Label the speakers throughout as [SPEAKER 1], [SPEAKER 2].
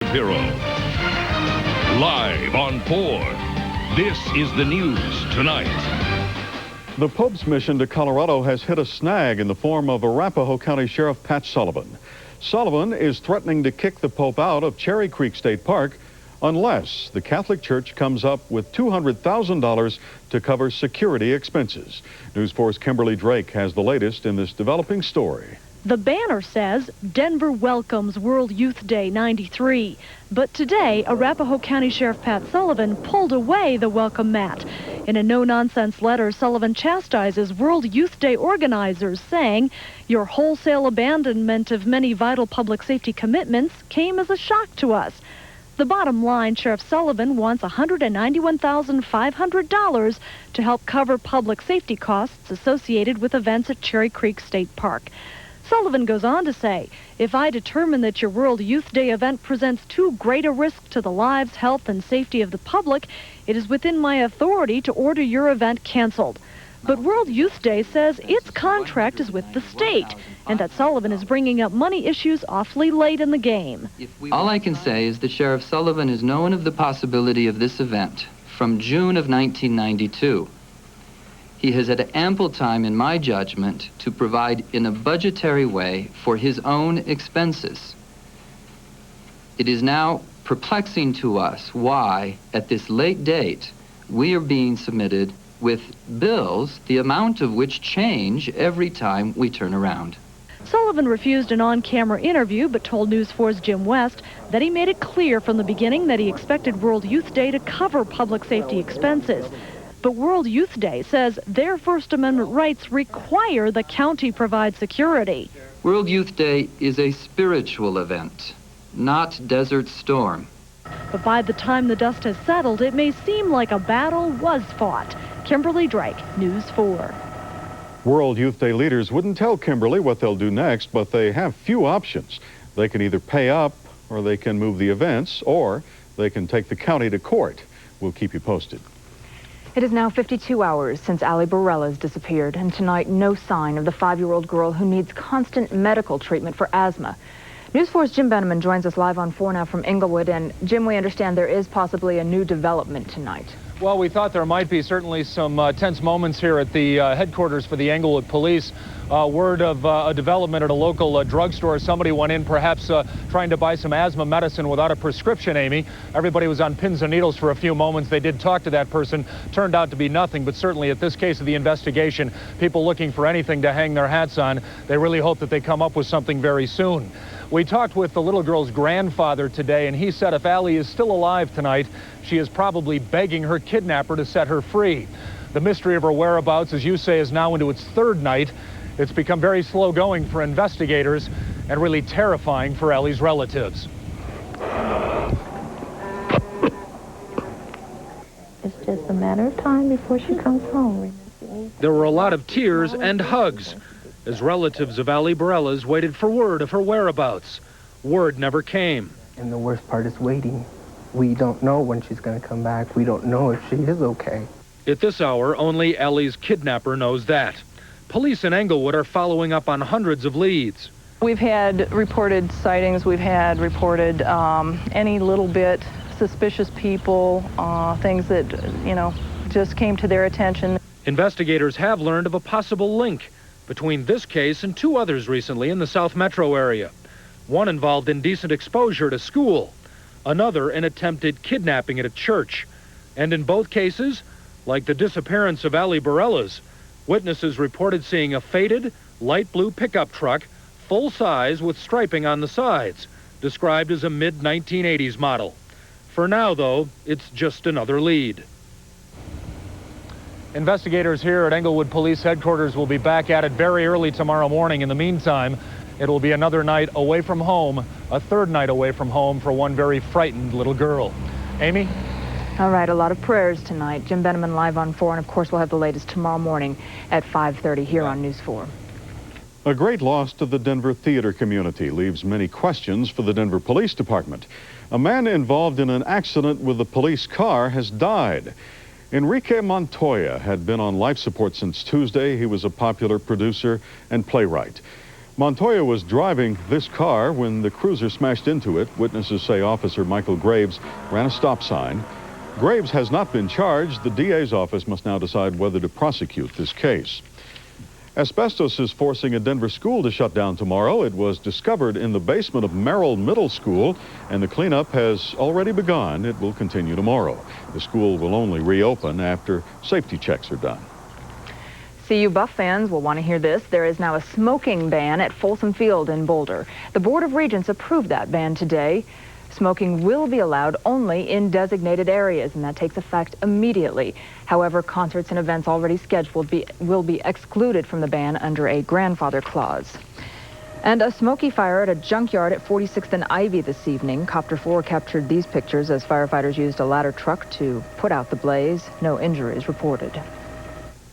[SPEAKER 1] hero. Live on 4, this is the news tonight.
[SPEAKER 2] The Pope's mission to Colorado has hit a snag in the form of Arapahoe County Sheriff Pat Sullivan. Sullivan is threatening to kick the Pope out of Cherry Creek State Park unless the Catholic Church comes up with $200,000 to cover security expenses. News 4's Kimberly Drake has the latest in this developing story.
[SPEAKER 3] The banner says, Denver welcomes World Youth Day 93. But today, Arapahoe County Sheriff Pat Sullivan pulled away the welcome mat. In a no-nonsense letter, Sullivan chastises World Youth Day organizers, saying, your wholesale abandonment of many vital public safety commitments came as a shock to us. The bottom line, Sheriff Sullivan wants $191,500 to help cover public safety costs associated with events at Cherry Creek State Park. Sullivan goes on to say, if I determine that your World Youth Day event presents too great a risk to the lives, health, and safety of the public, it is within my authority to order your event canceled. But World Youth Day says its contract is with the state, and that Sullivan is bringing up money issues awfully late in the game.
[SPEAKER 4] All I can say is that Sheriff Sullivan has known of the possibility of this event from June of 1992. He has had ample time, in my judgment, to provide in a budgetary way for his own expenses. It is now perplexing to us why, at this late date, we are being submitted with bills, the amount of which change every time we turn around.
[SPEAKER 3] Sullivan refused an on-camera interview, but told News 4's Jim West that he made it clear from the beginning that he expected World Youth Day to cover public safety expenses. But World Youth Day says their First Amendment rights require the county provide security.
[SPEAKER 4] World Youth Day is a spiritual event, not Desert Storm.
[SPEAKER 3] But by the time the dust has settled, it may seem like a battle was fought. Kimberly Drake, News 4.
[SPEAKER 2] World Youth Day leaders wouldn't tell Kimberly what they'll do next, but they have few options. They can either pay up, or they can move the events, or they can take the county to court. We'll keep you posted.
[SPEAKER 5] It is now 52 hours since Allie Bareilles disappeared, and tonight no sign of the 5-year-old girl who needs constant medical treatment for asthma. News 4's Jim Beneman joins us live on 4 now from Englewood, and Jim, we understand there is possibly a new development tonight.
[SPEAKER 6] Well, we thought there might be certainly some tense moments here at the headquarters for the Englewood Police. Word of a development at a local drugstore. Somebody went in perhaps trying to buy some asthma medicine without a prescription, Amy. Everybody was on pins and needles for a few moments. They did talk to that person. Turned out to be nothing, but certainly at this case of the investigation, people looking for anything to hang their hats on. They really hope that they come up with something very soon. We talked with the little girl's grandfather today, and he said if Allie is still alive tonight, she is probably begging her kidnapper to set her free. The mystery of her whereabouts, as you say, is now into its 3rd night. It's become very slow going for investigators and really terrifying for Allie's relatives.
[SPEAKER 7] It's just a matter of time before she comes home.
[SPEAKER 6] There were a lot of tears and hugs as relatives of Allie Bareilles waited for word of her whereabouts. Word never came.
[SPEAKER 8] And the worst part is waiting. We don't know when she's going to come back. We don't know if she is okay.
[SPEAKER 6] At this hour, only Allie's kidnapper knows that. Police in Englewood are following up on hundreds of leads.
[SPEAKER 9] We've had reported sightings. We've had reported any little bit suspicious people, things that, just came to their attention.
[SPEAKER 6] Investigators have learned of a possible link between this case and 2 others recently in the South Metro area. One involved indecent exposure at a school, another an attempted kidnapping at a church. And in both cases, like the disappearance of Allie Bareilles, witnesses reported seeing a faded, light blue pickup truck, full size with striping on the sides, described as a mid-1980s model. For now, though, it's just another lead. Investigators here at Englewood Police Headquarters will be back at it very early tomorrow morning. In the meantime, it will be another night away from home, a 3rd night away from home for one very frightened little girl. Amy?
[SPEAKER 5] All right, a lot of prayers tonight. Jim Beneman live on 4, and of course we'll have the latest tomorrow morning at 5:30 here on News 4.
[SPEAKER 2] A great loss to the Denver theater community leaves many questions for the Denver Police Department. A man involved in an accident with a police car has died. Enrique Montoya had been on life support since Tuesday. He was a popular producer and playwright. Montoya was driving this car when the cruiser smashed into it. Witnesses say Officer Michael Graves ran a stop sign. Graves has not been charged. The DA's office must now decide whether to prosecute this case. Asbestos is forcing a Denver school to shut down tomorrow. It was discovered in the basement of Merrill Middle School, and the cleanup has already begun. It will continue tomorrow. The school will only reopen after safety checks are done.
[SPEAKER 5] CU Buff fans will want to hear this. There is now a smoking ban at Folsom Field in Boulder. The Board of Regents approved that ban today. Smoking will be allowed only in designated areas, and that takes effect immediately. However, concerts and events already scheduled will be excluded from the ban under a grandfather clause. And a smoky fire at a junkyard at 46th and Ivy this evening. Copter 4 captured these pictures as firefighters used a ladder truck to put out the blaze. No injuries reported.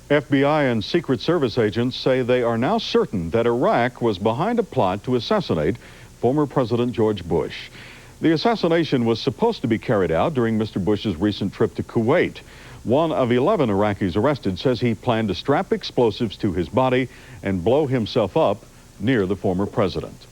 [SPEAKER 2] FBI and Secret Service agents say they are now certain that Iraq was behind a plot to assassinate former President George Bush. The assassination was supposed to be carried out during Mr. Bush's recent trip to Kuwait. One of 11 Iraqis arrested says he planned to strap explosives to his body and blow himself up near the former president.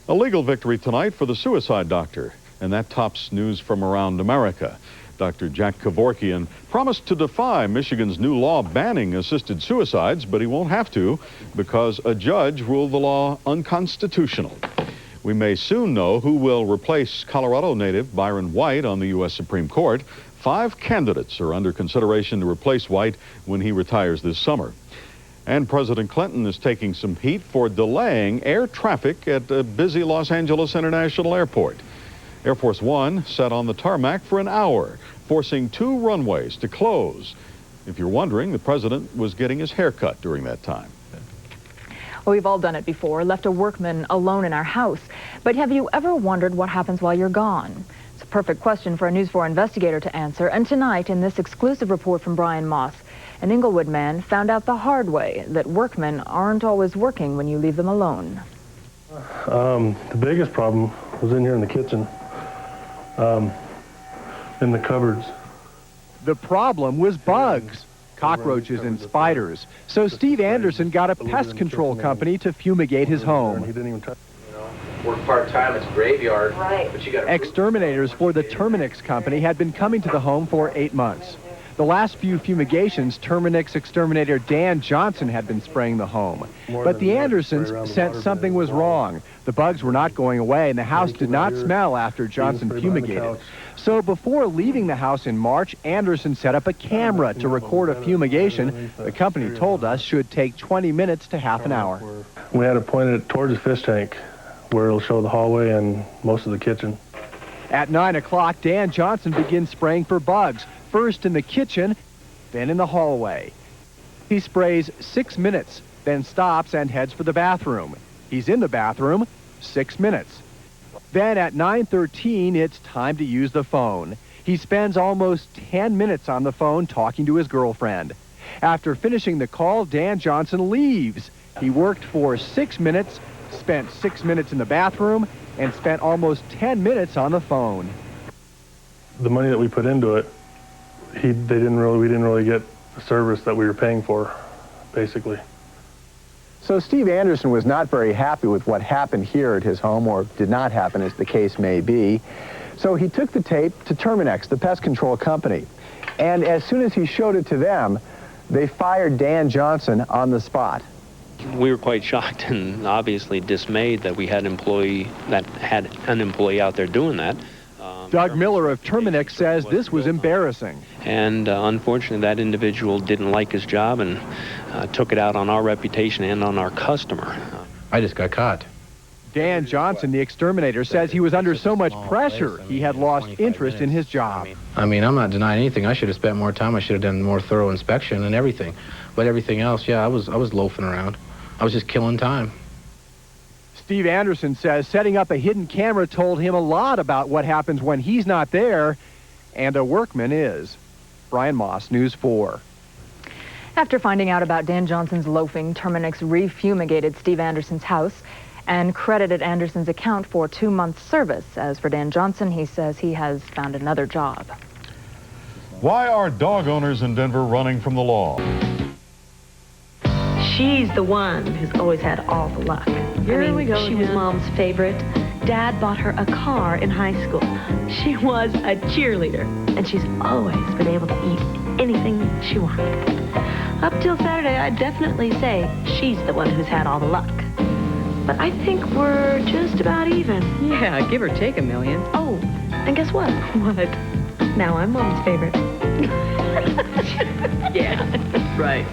[SPEAKER 2] A legal victory tonight for the suicide doctor, and that tops news from around America. Dr. Jack Kevorkian promised to defy Michigan's new law banning assisted suicides, but he won't have to because a judge ruled the law unconstitutional. We may soon know who will replace Colorado native Byron White on the U.S. Supreme Court. 5 candidates are under consideration to replace White when he retires this summer. And President Clinton is taking some heat for delaying air traffic at a busy Los Angeles International Airport. Air Force One sat on the tarmac for an hour, forcing 2 runways to close. If you're wondering, the president was getting his hair cut during that time.
[SPEAKER 5] Well, we've all done it before, left a workman alone in our house. But have you ever wondered what happens while you're gone? It's a perfect question for a News 4 investigator to answer. And tonight, in this exclusive report from Brian Moss, an Inglewood man found out the hard way that workmen aren't always working when you leave them alone.
[SPEAKER 10] The biggest problem was in here in the kitchen, in the cupboards.
[SPEAKER 11] The problem was bugs, cockroaches and spiders. So Steve Anderson got a pest control company to fumigate his home.
[SPEAKER 10] He didn't even touch.
[SPEAKER 12] Work part-time, it's graveyard. Right. But you got
[SPEAKER 11] Exterminators for the Terminix company had been coming to the home for 8 months. The last few fumigations, Terminix exterminator Dan Johnson had been spraying the home. But the Andersons sensed something was wrong. The bugs were not going away, and the house did not smell after Johnson fumigated. So before leaving the house in March, Anderson set up a camera to record a fumigation the company told us should take 20 minutes to half an hour.
[SPEAKER 10] We had it pointed towards the fish tank, where it'll show the hallway and most of the kitchen.
[SPEAKER 11] At 9 o'clock, Dan Johnson begins spraying for bugs, first in the kitchen, then in the hallway. He sprays 6 minutes, then stops and heads for the bathroom. He's in the bathroom 6 minutes. Then at 9:13, it's time to use the phone. He spends almost 10 minutes on the phone talking to his girlfriend. After finishing the call, Dan Johnson leaves. He worked for 6 minutes, spent 6 minutes in the bathroom, and spent almost 10 minutes on the phone.
[SPEAKER 10] The money that we put into it, we didn't really get the service that we were paying for, basically.
[SPEAKER 13] So Steve Anderson was not very happy with what happened here at his home, or did not happen, as the case may be. So he took the tape to Terminix, the pest control company. And as soon as he showed it to them, they fired Dan Johnson on the spot.
[SPEAKER 14] We were quite shocked and obviously dismayed that we had an employee out there doing that.
[SPEAKER 11] Doug Miller of Terminix says this was embarrassing.
[SPEAKER 14] And unfortunately, that individual didn't like his job and took it out on our reputation and on our customer.
[SPEAKER 15] I just got caught.
[SPEAKER 11] Dan Johnson, the exterminator, says he was under so much pressure he had lost interest in his job.
[SPEAKER 15] I mean, I'm not denying anything. I should have spent more time. I should have done more thorough inspection and everything. But everything else, yeah, I was loafing around. I was just killing time.
[SPEAKER 11] Steve Anderson says setting up a hidden camera told him a lot about what happens when he's not there, and a workman is. Brian Moss, News 4.
[SPEAKER 5] After finding out about Dan Johnson's loafing, Terminix refumigated Steve Anderson's house and credited Anderson's account for 2 months' service. As for Dan Johnson, he says he has found another job.
[SPEAKER 2] Why are dog owners in Denver running from the law?
[SPEAKER 7] She's the one who's always had all the luck.
[SPEAKER 3] Here we go
[SPEAKER 16] She was
[SPEAKER 3] again.
[SPEAKER 16] Mom's favorite. Dad bought her a car in high school. She was a cheerleader, and she's always been able to eat anything she wanted. Up till Saturday, I'd definitely say she's the one who's had all the luck. But I think we're just about even.
[SPEAKER 17] Yeah, give or take $1 million.
[SPEAKER 16] Oh, and guess what?
[SPEAKER 17] What?
[SPEAKER 16] Now I'm Mom's favorite.
[SPEAKER 17] Yeah, right.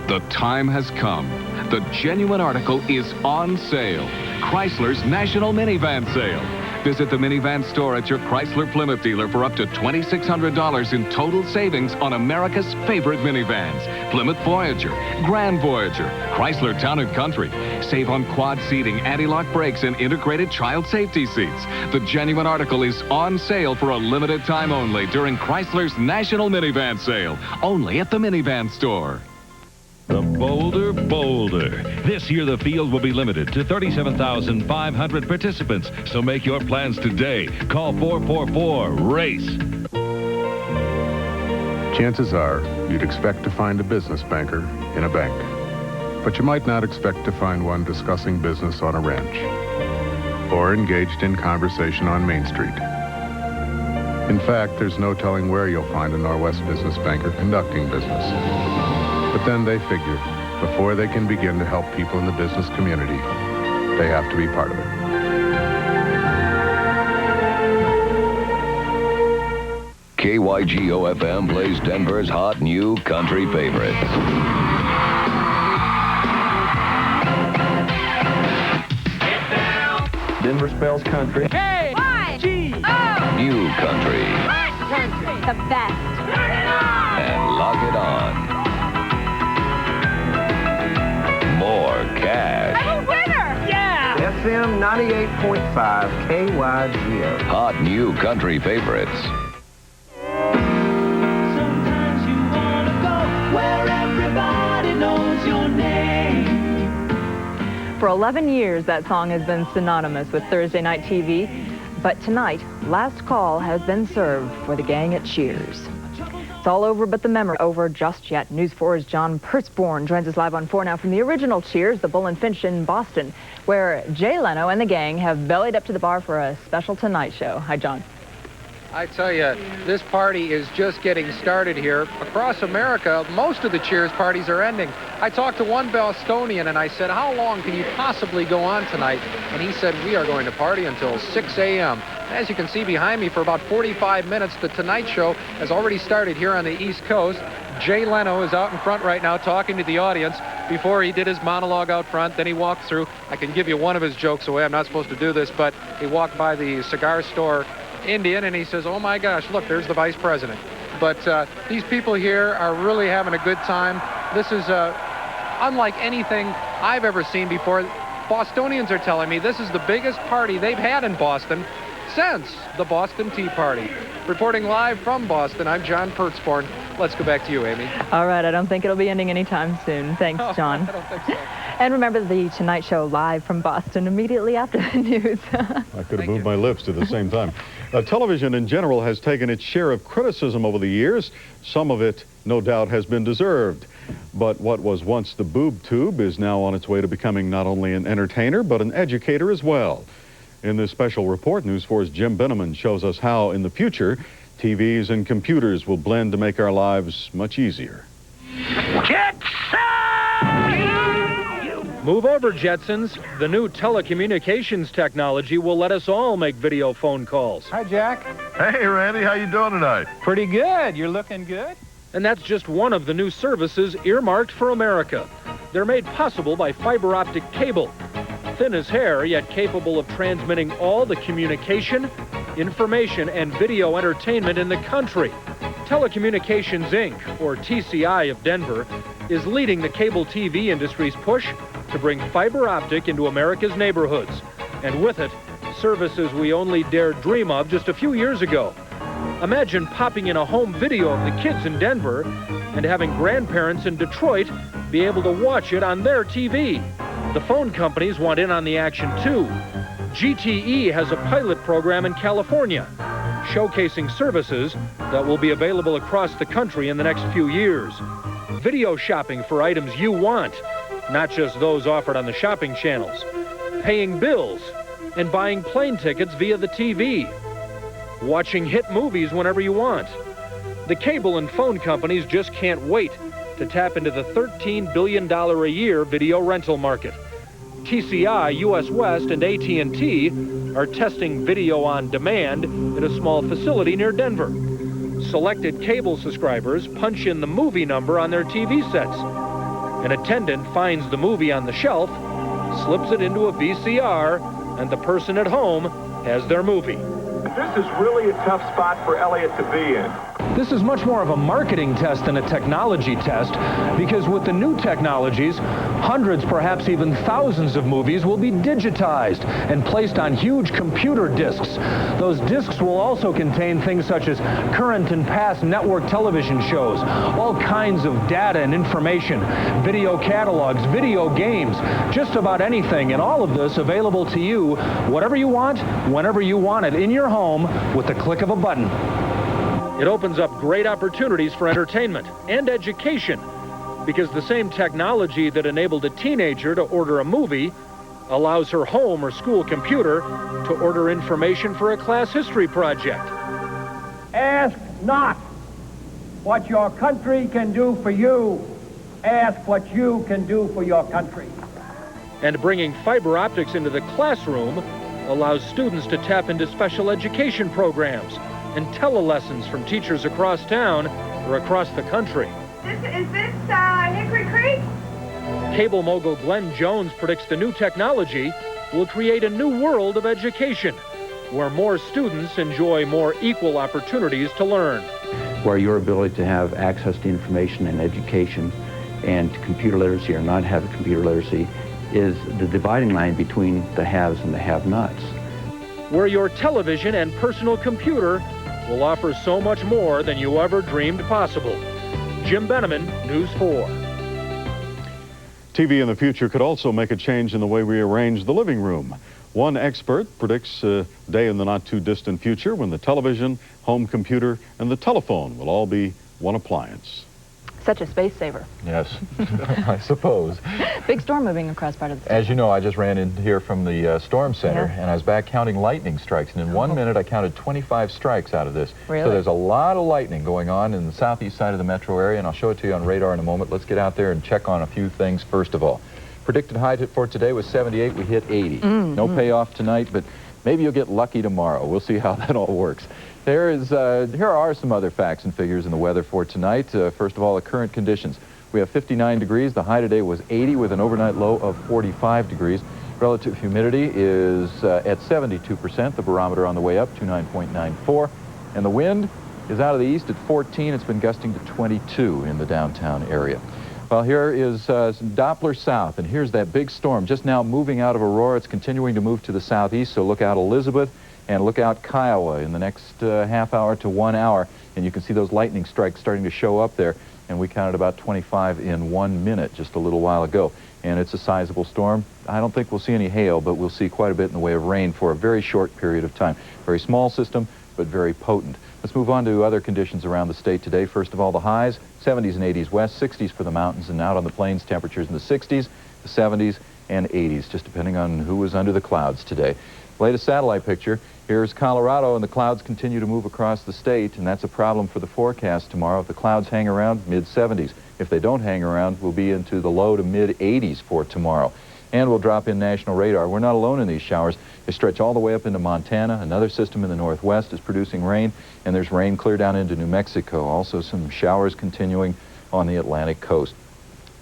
[SPEAKER 18] The time has come. The genuine article is on sale. Chrysler's National Minivan Sale. Visit the minivan store at your Chrysler Plymouth dealer for up to $2,600 in total savings on America's favorite minivans. Plymouth Voyager, Grand Voyager, Chrysler Town & Country. Save on quad seating, anti-lock brakes, and integrated child safety seats. The genuine article is on sale for a limited time only during Chrysler's National Minivan Sale. Only at the minivan store.
[SPEAKER 1] The Boulder Boulder. This year, the field will be limited to 37,500 participants. So make your plans today. Call 444-RACE.
[SPEAKER 19] Chances are you'd expect to find a business banker in a bank. But you might not expect to find one discussing business on a ranch or engaged in conversation on Main Street. In fact, there's no telling where you'll find a Norwest business banker conducting business. But then they figure, before they can begin to help people in the business community, they have to be part of it.
[SPEAKER 20] KYGO-FM plays Denver's hot new country favorites.
[SPEAKER 21] Denver spells country.
[SPEAKER 20] K-Y-G-O! New country.
[SPEAKER 22] Country. The best.
[SPEAKER 20] And lock it on. More cash.
[SPEAKER 22] I'm a winner! Yeah!
[SPEAKER 21] FM 98.5 KYGO.
[SPEAKER 20] Hot new country favorites.
[SPEAKER 23] Sometimes you wanna go where everybody knows your name.
[SPEAKER 5] For 11 years, that song has been synonymous with Thursday night TV. But tonight, last call has been served for the gang at Cheers. It's all over but the memory over just yet. News 4's John Pertzborn joins us live on 4 now from the original Cheers, the Bull and Finch in Boston, where Jay Leno and the gang have bellied up to the bar for a special Tonight Show. Hi, John.
[SPEAKER 24] I tell you, this party is just getting started here. Across America, most of the Cheers parties are ending. I talked to one Bostonian and I said, how long can you possibly go on tonight? And he said, we are going to party until 6 a.m. As you can see behind me, for about 45 minutes, the Tonight Show has already started here on the East Coast. Jay Leno is out in front right now talking to the audience. Before he did his monologue out front, then he walked through. I can give you one of his jokes away. I'm not supposed to do this, but he walked by the cigar store Indian and he says, oh my gosh, look, there's the vice president. But these people here are really having a good time. This is unlike anything I've ever seen before. Bostonians are telling me this is the biggest party they've had in Boston since the Boston Tea Party. Reporting live from Boston, I'm John Pertzborn. Let's go back to you, Amy.
[SPEAKER 5] All right, I don't think it'll be ending anytime soon. Thanks, John.
[SPEAKER 24] I don't think so.
[SPEAKER 5] And remember the Tonight Show live from Boston immediately after the news.
[SPEAKER 2] I could have moved my lips at the same time. Television in general has taken its share of criticism over the years. Some of it, no doubt, has been deserved. But what was once the boob tube is now on its way to becoming not only an entertainer, but an educator as well. In this special report, News 4's Jim Beneman shows us how, in the future, TVs and computers will blend to make our lives much easier.
[SPEAKER 6] Move over, Jetsons. The new telecommunications technology will let us all make video phone calls.
[SPEAKER 25] Hi, Jack. Hey, Randy. How you doing tonight? Pretty good. You're looking good.
[SPEAKER 6] And that's just one of the new services earmarked for America. They're made possible by fiber optic cable. Thin as hair, yet capable of transmitting all the communication, information, and video entertainment in the country. Telecommunications Inc., or TCI of Denver, is leading the cable TV industry's push to bring fiber optic into America's neighborhoods. And with it, services we only dared dream of just a few years ago. Imagine popping in a home video of the kids in Denver and having grandparents in Detroit be able to watch it on their TV. The phone companies want in on the action too. GTE has a pilot program in California, showcasing services that will be available across the country in the next few years. Video shopping for items you want, not just those offered on the shopping channels, paying bills, and buying plane tickets via the TV, watching hit movies whenever you want. The cable and phone companies just can't wait to tap into the $13 billion a year video rental market. TCI, US West, and AT&T are testing video on demand at a small facility near Denver. Selected cable subscribers punch in the movie number on their TV sets. An attendant finds the movie on the shelf, slips it into a VCR, and the person at home has their movie.
[SPEAKER 21] This is really a tough spot for Elliot to be in.
[SPEAKER 6] This is much more of a marketing test than a technology test, because with the new technologies, hundreds, perhaps even thousands of movies will be digitized and placed on huge computer discs. Those discs will also contain things such as current and past network television shows, all kinds of data and information, video catalogs, video games, just about anything, and all of this available to you, whatever you want, whenever you want it, in your home with the click of a button. It opens up great opportunities for entertainment and education, because the same technology that enabled a teenager to order a movie allows her home or school computer to order information for a class history project.
[SPEAKER 4] Ask not what your country can do for you. Ask what you can do for your country.
[SPEAKER 6] And bringing fiber optics into the classroom allows students to tap into special education programs and telelessons from teachers across town or across the country.
[SPEAKER 22] Is this Hickory Creek?
[SPEAKER 6] Cable mogul Glenn Jones predicts the new technology will create a new world of education, where more students enjoy more equal opportunities to learn.
[SPEAKER 8] Where your ability to have access to information and education and computer literacy or not have computer literacy is the dividing line between the haves and the have-nots.
[SPEAKER 6] Where your television and personal computer will offer so much more than you ever dreamed possible. Jim Beneman, News 4.
[SPEAKER 2] TV in the future could also make a change in the way we arrange the living room. One expert predicts a day in the not-too-distant future when the television, home computer, and the telephone will all be one appliance.
[SPEAKER 5] Such a space saver.
[SPEAKER 9] Yes, I suppose.
[SPEAKER 5] Big storm moving across part of the state.
[SPEAKER 9] As you know, I just ran in here from the storm center, and I was back counting lightning strikes, and in 1 minute I counted 25 strikes out of this.
[SPEAKER 5] Really?
[SPEAKER 9] So there's a lot of lightning going on in the southeast side of the metro area, and I'll show it to you on radar in a moment. Let's get out there and check on a few things first of all. Predicted high for today was 78. We hit 80. No payoff tonight, but maybe you'll get lucky tomorrow. We'll see how that all works. Here are some other facts and figures in the weather for tonight. First of all, the current conditions. We have 59 degrees. The high today was 80 with an overnight low of 45 degrees. Relative humidity is at 72%. The barometer on the way up to 9.94. And the wind is out of the east at 14. It's been gusting to 22 in the downtown area. Well, here is Doppler south, and here's that big storm just now moving out of Aurora. It's continuing to move to the southeast, so look out Elizabeth. And look out Kiowa in the next half hour to 1 hour, and you can see those lightning strikes starting to show up there. And we counted about 25 in 1 minute just a little while ago. And it's a sizable storm. I don't think we'll see any hail, but we'll see quite a bit in the way of rain for a very short period of time. Very small system, but very potent. Let's move on to other conditions around the state today. First of all, the highs, 70s and 80s west, 60s for the mountains, and out on the plains, temperatures in the 60s, the 70s, and 80s, just depending on who was under the clouds today. Latest satellite picture, here's Colorado, and the clouds continue to move across the state, and that's a problem for the forecast tomorrow. If the clouds hang around, mid-70s. If they don't hang around, we'll be into the low to mid-80s for tomorrow. And we'll drop in national radar. We're not alone in these showers. They stretch all the way up into Montana. Another system in the northwest is producing rain, and there's rain clear down into New Mexico. Also some showers continuing on the Atlantic coast.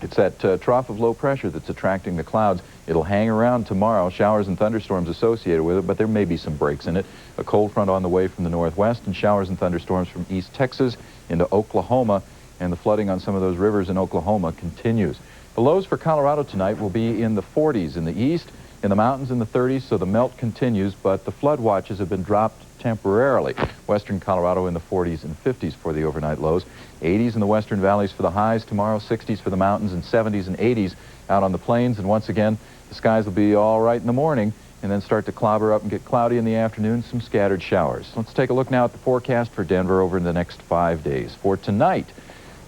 [SPEAKER 9] It's that trough of low pressure that's attracting the clouds. It'll hang around tomorrow, showers and thunderstorms associated with it, but there may be some breaks in it. A cold front on the way from the northwest, and showers and thunderstorms from East Texas into Oklahoma, and the flooding on some of those rivers in Oklahoma continues. The lows for Colorado tonight will be in the 40s in the east, in the mountains in the 30s, so the melt continues, but the flood watches have been dropped temporarily. Western Colorado in the 40s and 50s for the overnight lows. 80s in the western valleys for the highs tomorrow, 60s for the mountains, and 70s and 80s out on the plains. And once again, the skies will be all right in the morning and then start to clobber up and get cloudy in the afternoon, some scattered showers. Let's take a look now at the forecast for Denver over the next 5 days. For tonight,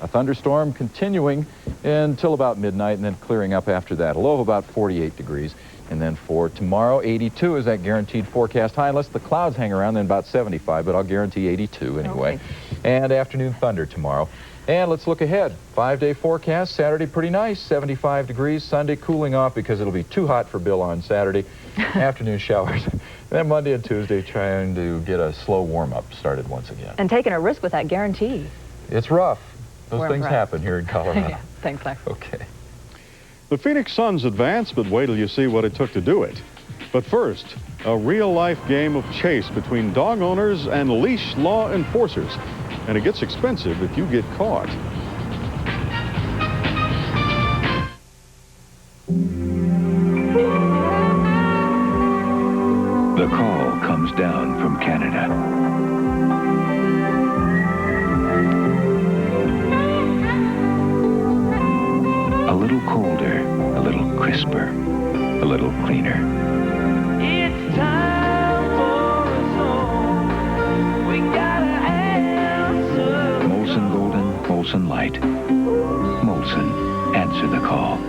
[SPEAKER 9] A thunderstorm continuing until about midnight and then clearing up after that. A low of about 48 degrees. And then for tomorrow, 82 is that guaranteed forecast high, unless the clouds hang around, then about 75, but I'll guarantee 82 anyway. Okay. And afternoon thunder tomorrow. And let's look ahead. 5-day forecast. Saturday pretty nice, 75 degrees. Sunday cooling off because it'll be too hot for Bill on Saturday. Afternoon showers. Then Monday and Tuesday trying to get a slow warm-up started once again.
[SPEAKER 5] And taking a risk with that guarantee.
[SPEAKER 9] It's rough. Those things happen here in Colorado.
[SPEAKER 5] Yeah. Thanks, Larry.
[SPEAKER 9] Okay.
[SPEAKER 2] The Phoenix Suns advance, but wait till you see what it took to do it. But first, a real-life game of chase between dog owners and leash law enforcers. And it gets expensive if you get caught.
[SPEAKER 20] The call comes down from Canada. A little colder, a little crisper, a little cleaner.
[SPEAKER 23] It's time for us home. We gotta answer.
[SPEAKER 20] Molson Golden, Molson Light. Molson, answer the call.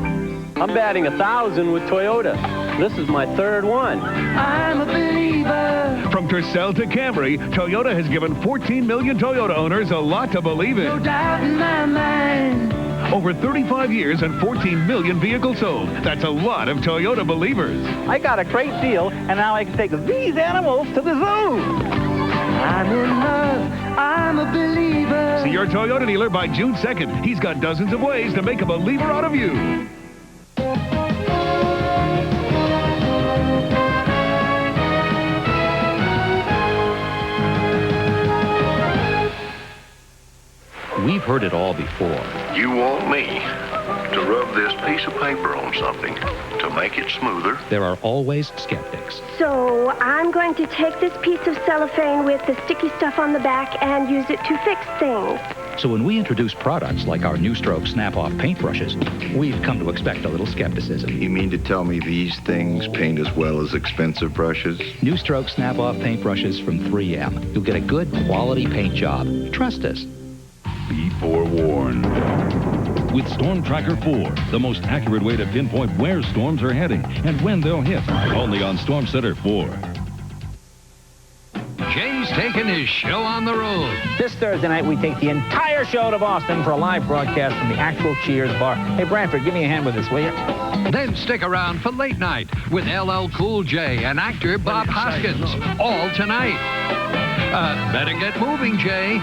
[SPEAKER 10] I'm batting 1,000 with Toyota. This is my third one.
[SPEAKER 23] I'm a believer.
[SPEAKER 1] From Tercel to Camry, Toyota has given 14 million Toyota owners a lot to believe in.
[SPEAKER 23] No doubt in my mind.
[SPEAKER 1] Over 35 years and 14 million vehicles sold. That's a lot of Toyota believers.
[SPEAKER 10] I got a great deal, and now I can take these animals to the zoo.
[SPEAKER 23] I'm in love. I'm a believer.
[SPEAKER 1] See your Toyota dealer by June 2nd. He's got dozens of ways to make a believer out of you.
[SPEAKER 12] We've heard it all before.
[SPEAKER 13] You want me to rub this piece of paper on something to make it smoother?
[SPEAKER 12] There are always skeptics.
[SPEAKER 22] So I'm going to take this piece of cellophane with the sticky stuff on the back and use it to fix things.
[SPEAKER 12] So when we introduce products like our New Stroke Snap-Off paintbrushes, we've come to expect a little skepticism.
[SPEAKER 14] You mean to tell me these things paint as well as expensive brushes?
[SPEAKER 12] New Stroke Snap-Off paintbrushes from 3M. You'll get a good quality paint job. Trust us.
[SPEAKER 1] Be forewarned. With Storm Tracker 4, the most accurate way to pinpoint where storms are heading and when they'll hit. Only on Storm Center 4.
[SPEAKER 15] Jay's taking his show on the road.
[SPEAKER 10] This Thursday night, we take the entire show to Boston for a live broadcast from the actual Cheers bar. Hey, Branford, give me a hand with this, will you?
[SPEAKER 15] Then stick around for Late Night with LL Cool J and actor Bob Hoskins. All tonight. Better get moving, Jay.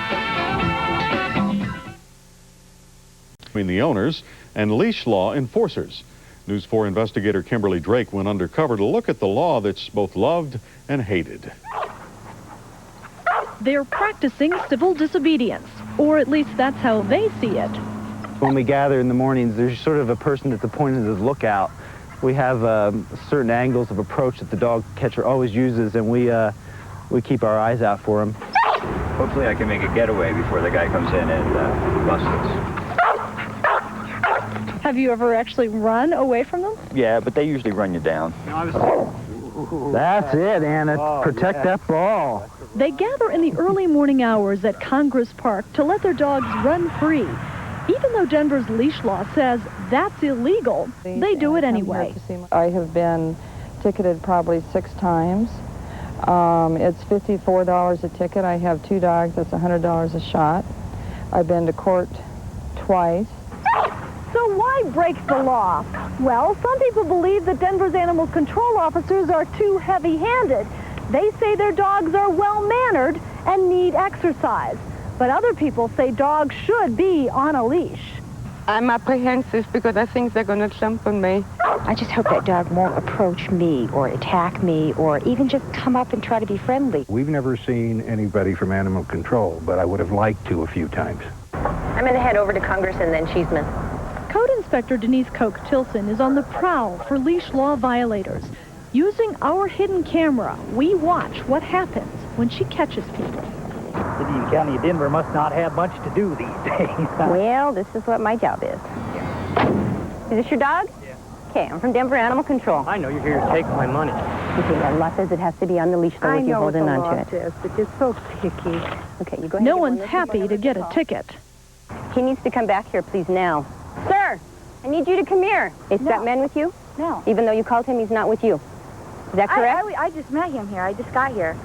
[SPEAKER 2] Between the owners and leash law enforcers. News 4 investigator Kimberly Drake went undercover to look at the law that's both loved and hated.
[SPEAKER 3] They're practicing civil disobedience, or at least that's how they see it.
[SPEAKER 26] When we gather in the mornings, there's sort of a person at the point of the lookout. We have certain angles of approach that the dog catcher always uses, and we keep our eyes out for him.
[SPEAKER 27] Hopefully I can make a getaway before the guy comes in and busts us.
[SPEAKER 3] Have you ever actually run away from them?
[SPEAKER 27] Yeah, but they usually run you down.
[SPEAKER 26] That's it, Anna. Protect that ball.
[SPEAKER 3] They gather in the early morning hours at Congress Park to let their dogs run free. Even though Denver's leash law says that's illegal, they do it anyway.
[SPEAKER 28] I have been ticketed probably 6 times. It's $54 a ticket. I have 2 dogs. That's $100 a shot. I've been to court twice.
[SPEAKER 3] So why break the law? Well, some people believe that Denver's animal control officers are too heavy-handed. They say their dogs are well-mannered and need exercise. But other people say dogs should be on a leash.
[SPEAKER 29] I'm apprehensive because I think they're going to jump on me.
[SPEAKER 30] I just hope that dog won't approach me or attack me or even just come up and try to be friendly.
[SPEAKER 31] We've never seen anybody from animal control, but I would have liked to a few times.
[SPEAKER 30] I'm going to head over to Congress and then Cheeseman.
[SPEAKER 3] Code Inspector Denise Koch-Tilson is on the prowl for leash law violators. Using our hidden camera, we watch what happens when she catches people.
[SPEAKER 32] City and County of Denver must not have much to do these days.
[SPEAKER 30] Well, this is what my job is. Is this your dog? Yeah. Okay, I'm from Denver Animal Control.
[SPEAKER 32] I know you're here to take my money.
[SPEAKER 30] Okay, the law says it has to be on the leash though if you're holding on to it.
[SPEAKER 29] But it's so picky.
[SPEAKER 30] Okay, you go ahead.
[SPEAKER 3] No one's happy to get a ticket.
[SPEAKER 30] He needs to come back here, please, now. Sir, I need you to come here. Is that man with you? No. Even though you called him, he's not with you. Is that correct? I just met him here. I just got here.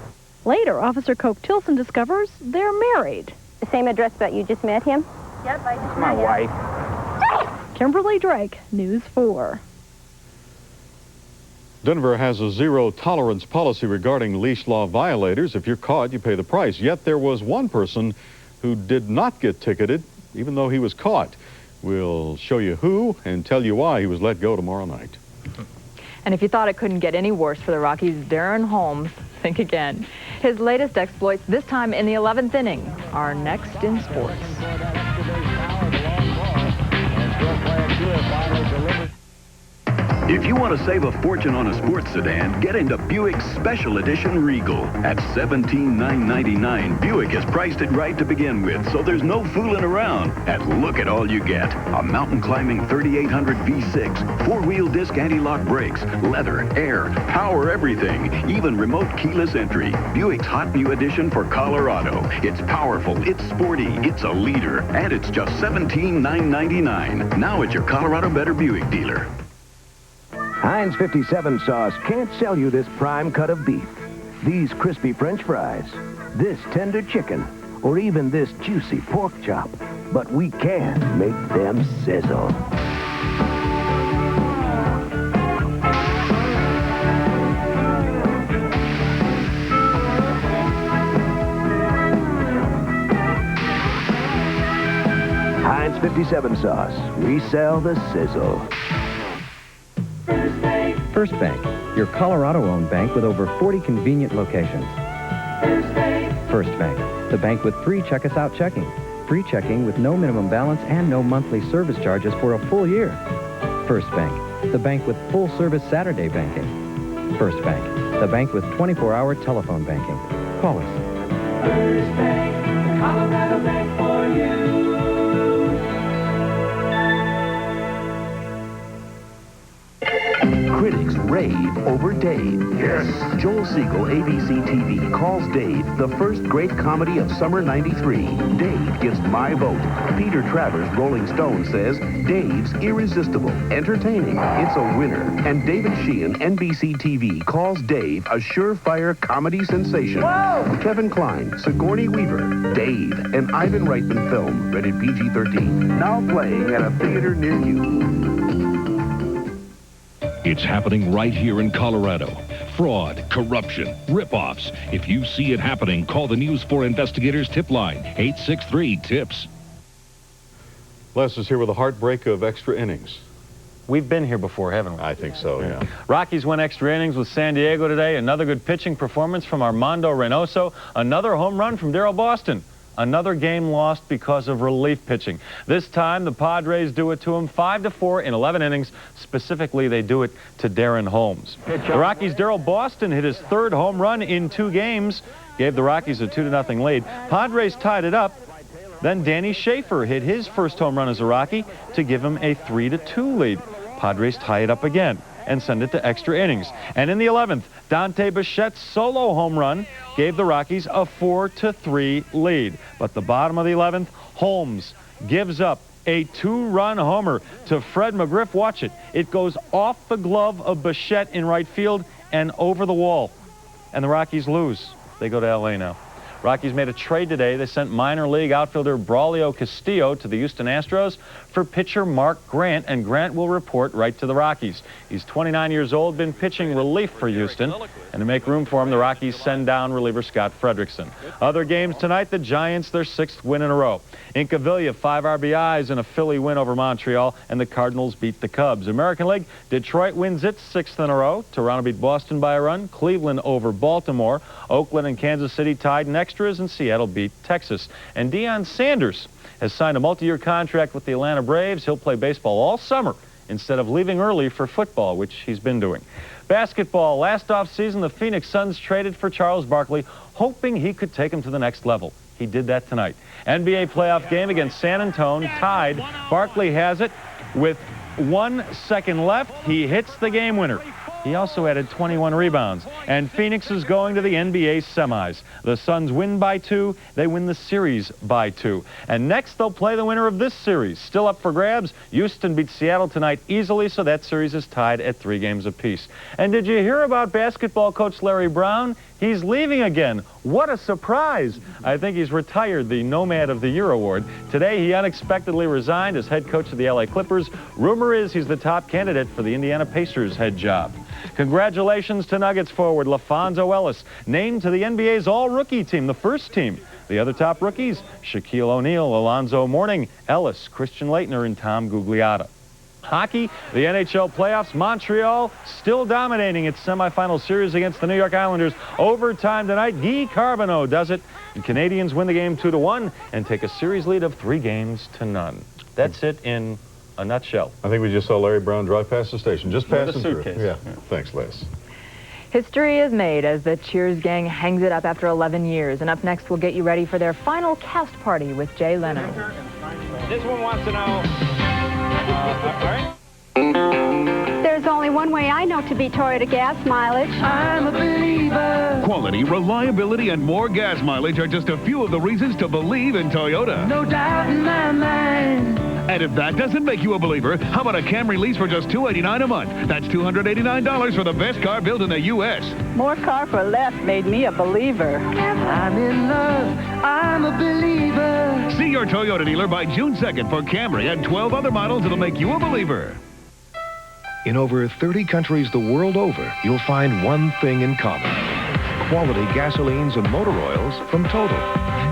[SPEAKER 3] Later, Officer Cope Tilson discovers they're married.
[SPEAKER 30] The same address, but you just met him? Yep, I just
[SPEAKER 32] My wife.
[SPEAKER 3] Kimberly Drake, News 4.
[SPEAKER 2] Denver has a zero-tolerance policy regarding leash law violators. If you're caught, you pay the price. Yet there was one person who did not get ticketed, even though he was caught. We'll show you who and tell you why he was let go tomorrow night.
[SPEAKER 5] And if you thought it couldn't get any worse for the Rockies, Darren Holmes, think again. His latest exploits, this time in the 11th inning, are next in sports.
[SPEAKER 4] If you want to save a fortune on a sports sedan, get into Buick's Special Edition Regal. At $17,999, Buick has priced it right to begin with, so there's no fooling around. And look at all you get. A mountain-climbing 3800 V6, four-wheel disc anti-lock brakes, leather, air, power everything, even remote keyless entry. Buick's hot new addition for Colorado. It's powerful, it's sporty, it's a leader, and it's just $17,999. Now at your Colorado Better Buick dealer.
[SPEAKER 6] Heinz 57 sauce can't sell you this prime cut of beef, these crispy French fries, this tender chicken, or even this juicy pork chop, but we can make them sizzle. Heinz 57 sauce, we sell the sizzle.
[SPEAKER 7] First Bank, your Colorado-owned bank with over 40 convenient locations. First Bank, the bank with free Check Us Out checking. Free checking with no minimum balance and no monthly service charges for a full year. First Bank, the bank with full-service Saturday banking. First Bank, the bank with 24-hour telephone banking. Call us.
[SPEAKER 23] First Bank, Colorado Bank for you.
[SPEAKER 8] Critics rave over Dave. Yes. Joel Siegel, ABC TV, calls Dave the first great comedy of summer '93. Dave gives my vote. Peter Travers, Rolling Stone, says Dave's irresistible, entertaining. It's a winner. And David Sheehan, NBC TV, calls Dave a surefire comedy sensation. Whoa! Kevin Kline, Sigourney Weaver, Dave, an Ivan Reitman film, rated PG-13. Now playing at a theater near you.
[SPEAKER 1] It's happening right here in Colorado. Fraud, corruption, rip-offs. If you see it happening, call the News 4 Investigators tip line, 863-TIPS.
[SPEAKER 2] Les is here with a heartbreak of extra innings.
[SPEAKER 11] We've been here before, haven't we?
[SPEAKER 2] I think so, yeah.
[SPEAKER 11] Rockies won extra innings with San Diego today. Another good pitching performance from Armando Reynoso. Another home run from Daryl Boston. Another game lost because of relief pitching. This time, the Padres do it to him 5-4 in 11 innings. Specifically, they do it to Darren Holmes. The Rockies' Daryl Boston hit his third home run in 2 games, gave the Rockies a 2-0 lead. Padres tied it up. Then Danny Schaefer hit his first home run as a Rocky to give him a 3-2 lead. Padres tie it up again and send it to extra innings. And in the 11th, Dante Bichette's solo home run gave the Rockies a 4-3 lead. But the bottom of the 11th, Holmes gives up a 2-run homer to Fred McGriff. Watch it. It goes off the glove of Bichette in right field and over the wall. And the Rockies lose. They go to L.A. now. Rockies made a trade today. They sent minor league outfielder Braulio Castillo to the Houston Astros for pitcher Mark Grant, and Grant will report right to the Rockies. He's 29 years old, been pitching relief for Houston, and to make room for him, the Rockies send down reliever Scott Frederickson. Other games tonight, the Giants, their 6th win in a row. In Cavilla, 5 RBIs and a Philly win over Montreal, and the Cardinals beat the Cubs. American League, Detroit wins its 6th in a row. Toronto beat Boston by a run. Cleveland over Baltimore. Oakland and Kansas City tied in extras, and Seattle beat Texas. And Deion Sanders has signed a multi-year contract with the Atlanta Braves. He'll play baseball all summer instead of leaving early for football, which he's been doing. Basketball, last offseason, the Phoenix Suns traded for Charles Barkley, hoping he could take him to the next level. He did that tonight. NBA playoff game against San Antonio, tied. Barkley has it with 1 second left. He hits the game winner. He also added 21 rebounds. And Phoenix is going to the NBA semis. The Suns win by 2. They win the series by 2. And next, they'll play the winner of this series. Still up for grabs. Houston beats Seattle tonight easily, so that series is tied at 3 games apiece. And did you hear about basketball coach Larry Brown? He's leaving again. What a surprise. I think he's retired the Nomad of the Year award. Today, he unexpectedly resigned as head coach of the LA Clippers. Rumor is he's the top candidate for the Indiana Pacers head job. Congratulations to Nuggets forward LaFonso Ellis, named to the NBA's all-rookie team, the first team. The other top rookies, Shaquille O'Neal, Alonzo Mourning, Ellis, Christian Laettner, and Tom Gugliotta. Hockey, the NHL playoffs, Montreal still dominating its semifinal series against the New York Islanders. Overtime tonight, Guy Carbonneau does it. And Canadians win the game 2-1 and take a series lead of 3-0. That's it in a nutshell.
[SPEAKER 2] I think we just saw Larry Brown drive past the station, just
[SPEAKER 11] With
[SPEAKER 2] passing
[SPEAKER 11] a suitcase.
[SPEAKER 2] through. Yeah. Thanks, Les.
[SPEAKER 5] History is made as the Cheers gang hangs it up after 11 years. And up next, we'll get you ready for their final cast party with Jay Leno.
[SPEAKER 10] This one wants to know...
[SPEAKER 9] There's only one way I know to beat Toyota gas mileage.
[SPEAKER 23] I'm a believer. Quality, reliability, and more gas mileage are just a few of the reasons to believe in Toyota. No doubt in my mind. And if that doesn't make you a believer, how about a Camry lease for just $289 a month? That's $289 for the best car built in the U.S.
[SPEAKER 13] More car for less made me a believer.
[SPEAKER 23] I'm in love. I'm a believer. See your Toyota dealer by June 2nd for Camry and 12 other models that'll make you a believer.
[SPEAKER 14] In over 30 countries the world over, you'll find one thing in common. Quality gasolines and motor oils from Total.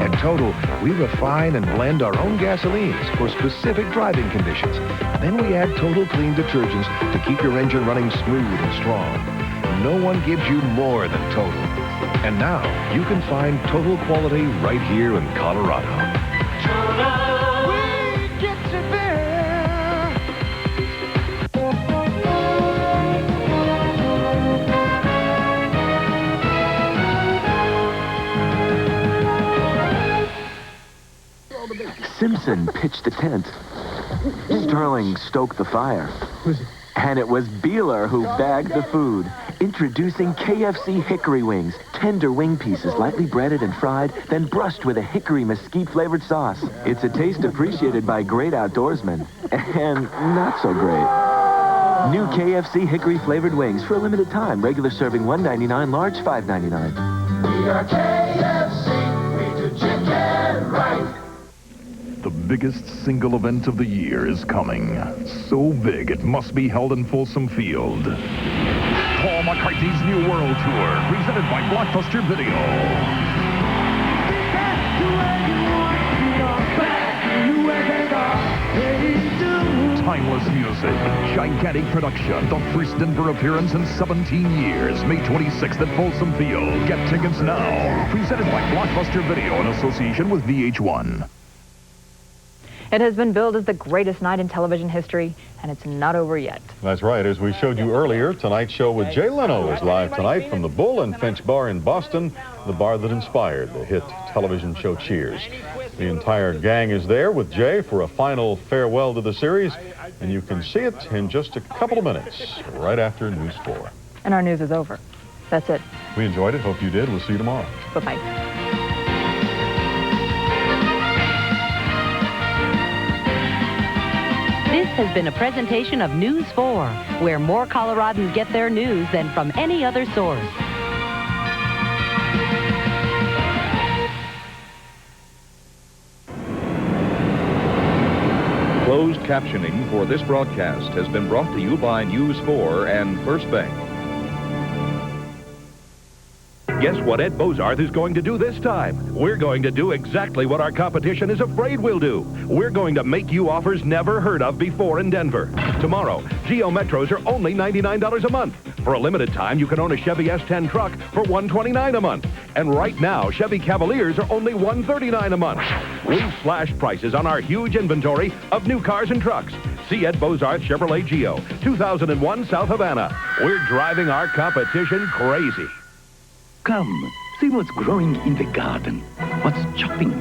[SPEAKER 14] At Total, we refine and blend our own gasolines for specific driving conditions. Then we add Total Clean detergents to keep your engine running smooth and strong. No one gives you more than Total. And now, you can find Total quality right here in Colorado.
[SPEAKER 23] We get you there.
[SPEAKER 16] Simpson pitched the tent. Sterling stoked the fire. And it was Beeler who bagged the food. Introducing KFC Hickory Wings. Tender wing pieces, lightly breaded and fried, then brushed with a hickory mesquite-flavored sauce. It's a taste appreciated by great outdoorsmen. And not so great. New KFC Hickory-flavored wings for a limited time. Regular serving $1.99, large $5.99.
[SPEAKER 23] We are KFC. We do chicken right.
[SPEAKER 17] The biggest single event of the year is coming. So big, it must be held in Folsom Field. Paul McCartney's New World Tour, presented by Blockbuster Video. Timeless music, gigantic production, the first Denver appearance in 17 years. May 26th at Folsom Field. Get tickets now. Presented by Blockbuster Video in association with VH1.
[SPEAKER 5] It has been billed as the greatest night in television history, and it's not over yet.
[SPEAKER 2] That's right. As we showed you earlier, tonight's show with Jay Leno is live tonight from the Bull and Finch Bar in Boston, the bar that inspired the hit television show Cheers. The entire gang is there with Jay for a final farewell to the series, and you can see it in just a couple of minutes, right after News 4.
[SPEAKER 5] And our news is over. That's it.
[SPEAKER 2] We enjoyed it. Hope you did. We'll see you tomorrow.
[SPEAKER 5] Bye-bye.
[SPEAKER 18] This has been a presentation of News 4, where more Coloradans get their news than from any other source.
[SPEAKER 19] Closed captioning for this broadcast has been brought to you by News 4 and First Bank.
[SPEAKER 20] Guess what Ed Bozarth is going to do this time? We're going to do exactly what our competition is afraid we'll do. We're going to make you offers never heard of before in Denver. Tomorrow, Geo Metros are only $99 a month. For a limited time, you can own a Chevy S10 truck for $129 a month. And right now, Chevy Cavaliers are only $139 a month. We've slashed prices on our huge inventory of new cars and trucks. See Ed Bozarth Chevrolet Geo, 2001 South Havana. We're driving our competition crazy.
[SPEAKER 8] Come, see what's growing in the garden, what's chopping.